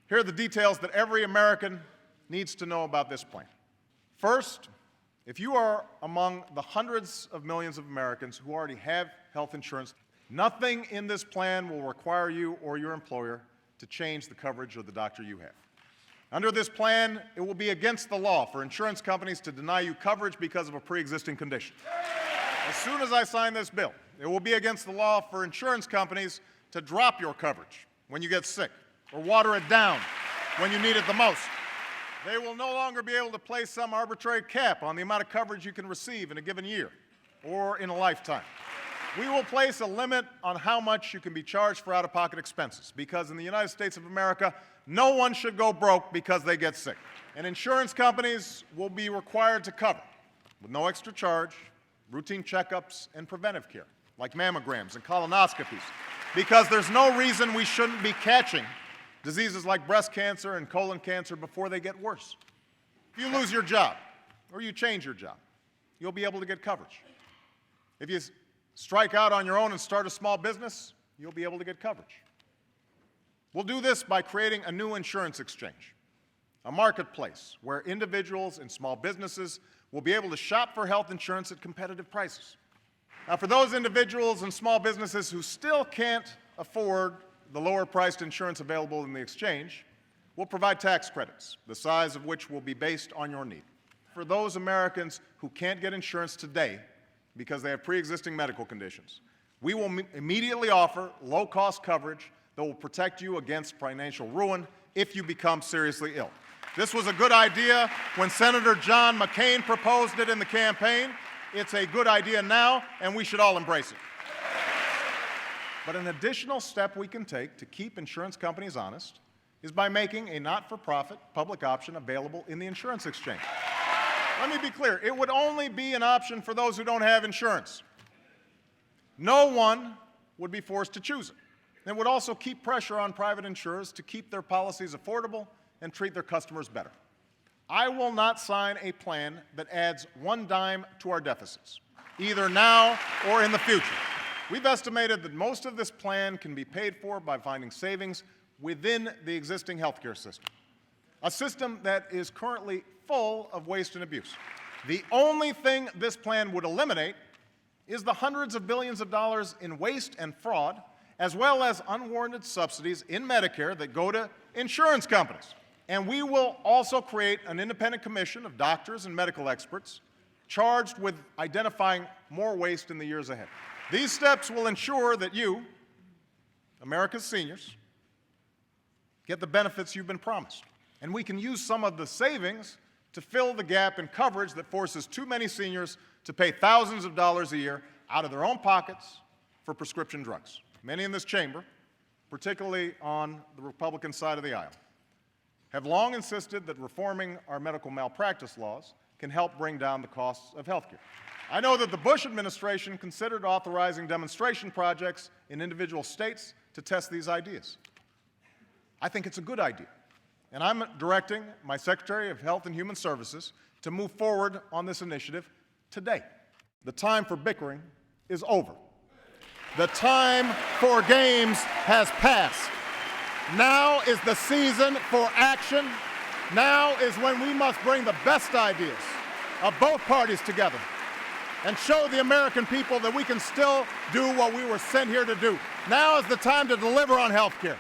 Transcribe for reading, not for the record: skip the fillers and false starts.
Here are the details that every American needs to know about this plan. First, if you are among the hundreds of millions of Americans who already have health insurance, nothing in this plan will require you or your employer to change the coverage of the doctor you have. Under this plan, it will be against the law for insurance companies to deny you coverage because of a pre-existing condition. As soon as I sign this bill, it will be against the law for insurance companies to drop your coverage when you get sick or water it down when you need it the most. They will no longer be able to place some arbitrary cap on the amount of coverage you can receive in a given year or in a lifetime. We will place a limit on how much you can be charged for out-of-pocket expenses, because in the United States of America, no one should go broke because they get sick. And insurance companies will be required to cover, with no extra charge, routine checkups and preventive care, like mammograms and colonoscopies, because there's no reason we shouldn't be catching diseases like breast cancer and colon cancer before they get worse. If you lose your job or you change your job, you'll be able to get coverage. If you strike out on your own and start a small business, you'll be able to get coverage. We'll do this by creating a new insurance exchange, a marketplace where individuals and small businesses will be able to shop for health insurance at competitive prices. Now, for those individuals and small businesses who still can't afford the lower-priced insurance available in the exchange, we'll provide tax credits, the size of which will be based on your need. For those Americans who can't get insurance today because they have pre-existing medical conditions, we will immediately offer low-cost coverage that will protect you against financial ruin if you become seriously ill. This was a good idea when Senator John McCain proposed it in the campaign. It's a good idea now, and we should all embrace it. But an additional step we can take to keep insurance companies honest is by making a not-for-profit public option available in the insurance exchange. Let me be clear, it would only be an option for those who don't have insurance. No one would be forced to choose it. It would also keep pressure on private insurers to keep their policies affordable and treat their customers better. I will not sign a plan that adds one dime to our deficits, either now or in the future. We've estimated that most of this plan can be paid for by finding savings within the existing healthcare system, a system that is currently full of waste and abuse. The only thing this plan would eliminate is the hundreds of billions of dollars in waste and fraud, as well as unwarranted subsidies in Medicare that go to insurance companies. And we will also create an independent commission of doctors and medical experts charged with identifying more waste in the years ahead. These steps will ensure that you, America's seniors, get the benefits you've been promised. And we can use some of the savings to fill the gap in coverage that forces too many seniors to pay thousands of dollars a year out of their own pockets for prescription drugs. Many in this chamber, particularly on the Republican side of the aisle, have long insisted that reforming our medical malpractice laws can help bring down the costs of health care. I know that the Bush administration considered authorizing demonstration projects in individual states to test these ideas. I think it's a good idea, and I'm directing my Secretary of Health and Human Services to move forward on this initiative today. The time for bickering is over. The time for games has passed. Now is the season for action. Now is when we must bring the best ideas of both parties together and show the American people that we can still do what we were sent here to do. Now is the time to deliver on health care.